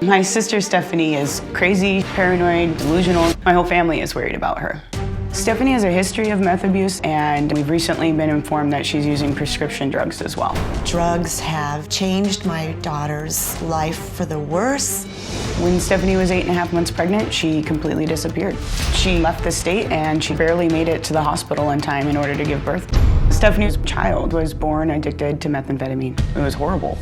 My sister Stephanie is crazy, paranoid, delusional. My whole family is worried about her. Stephanie has a history of meth abuse, and we've recently been informed that she's using prescription drugs as well. Drugs have changed my daughter's life for the worse. When Stephanie was 8.5 months pregnant, she completely disappeared. She left the state and she barely made it to the hospital in time in order to give birth. Stephanie's child was born addicted to methamphetamine. It was horrible.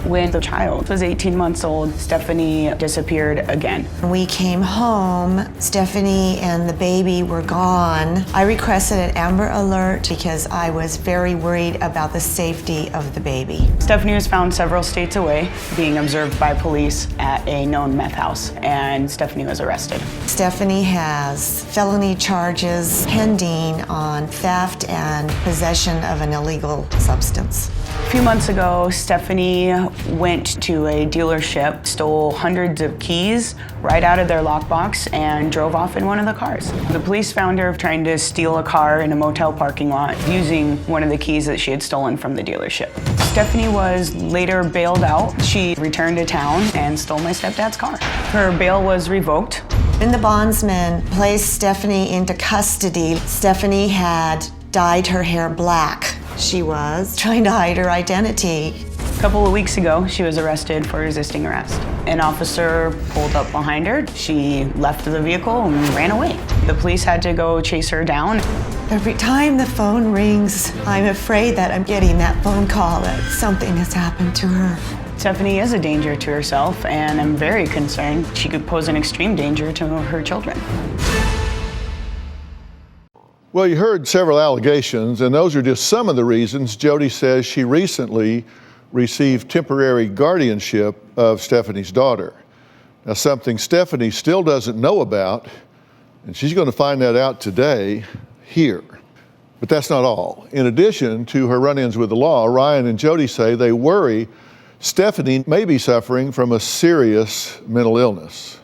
When the child was 18 months old, Stephanie disappeared again. When we came home, Stephanie and the baby were gone. I requested an Amber Alert because I was very worried about the safety of the baby. Stephanie was found several states away, being observed by police at a known meth house, and Stephanie was arrested. Stephanie has felony charges pending on theft and possession of an illegal substance. A few months ago, Stephanie went to a dealership, stole hundreds of keys right out of their lockbox, and drove off in one of the cars. The police found her trying to steal a car in a motel parking lot using one of the keys that she had stolen from the dealership. Stephanie was later bailed out. She returned to town and stole my stepdad's car. Her bail was revoked. When the bondsman placed Stephanie into custody, Stephanie had dyed her hair black. She was trying to hide her identity. A couple of weeks ago, she was arrested for resisting arrest. An officer pulled up behind her. She left the vehicle and ran away. The police had to go chase her down. Every time the phone rings, I'm afraid that I'm getting that phone call that something has happened to her. Stephanie is a danger to herself, and I'm very concerned she could pose an extreme danger to her children. Well, you heard several allegations, and those are just some of the reasons Jody says she recently received temporary guardianship of Stephanie's daughter. Now, something Stephanie still doesn't know about, and she's going to find that out today here. But that's not all. In addition to her run-ins with the law, Ryan and Jody say they worry Stephanie may be suffering from a serious mental illness.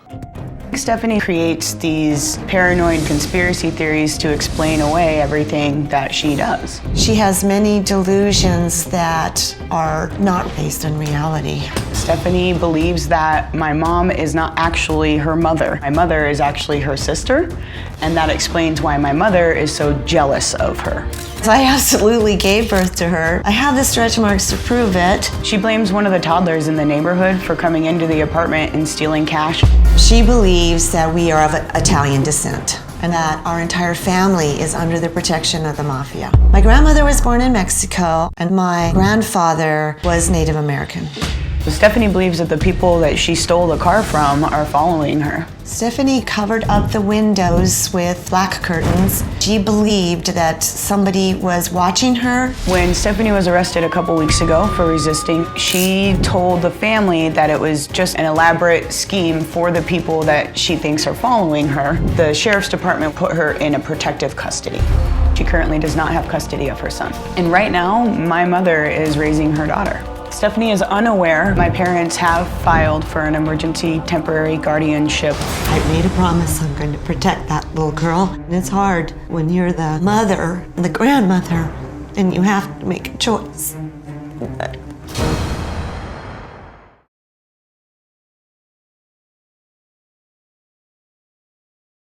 Stephanie creates these paranoid conspiracy theories to explain away everything that she does. She has many delusions that are not based in reality. Stephanie believes that my mom is not actually her mother. My mother is actually her sister, and that explains why my mother is so jealous of her. I absolutely gave birth to her. I have the stretch marks to prove it. She blames one of the toddlers in the neighborhood for coming into the apartment and stealing cash. She believes that we are of Italian descent and that our entire family is under the protection of the mafia. My grandmother was born in Mexico, and my grandfather was Native American. Stephanie believes that the people that she stole the car from are following her. Stephanie covered up the windows with black curtains. She believed that somebody was watching her. When Stephanie was arrested a couple weeks ago for resisting, she told the family that it was just an elaborate scheme for the people that she thinks are following her. The sheriff's department put her in a protective custody. She currently does not have custody of her son. And right now, my mother is raising her daughter. Stephanie is unaware my parents have filed for an emergency temporary guardianship. I made a promise I'm going to protect that little girl. And it's hard when you're the mother, the grandmother, and you have to make a choice. But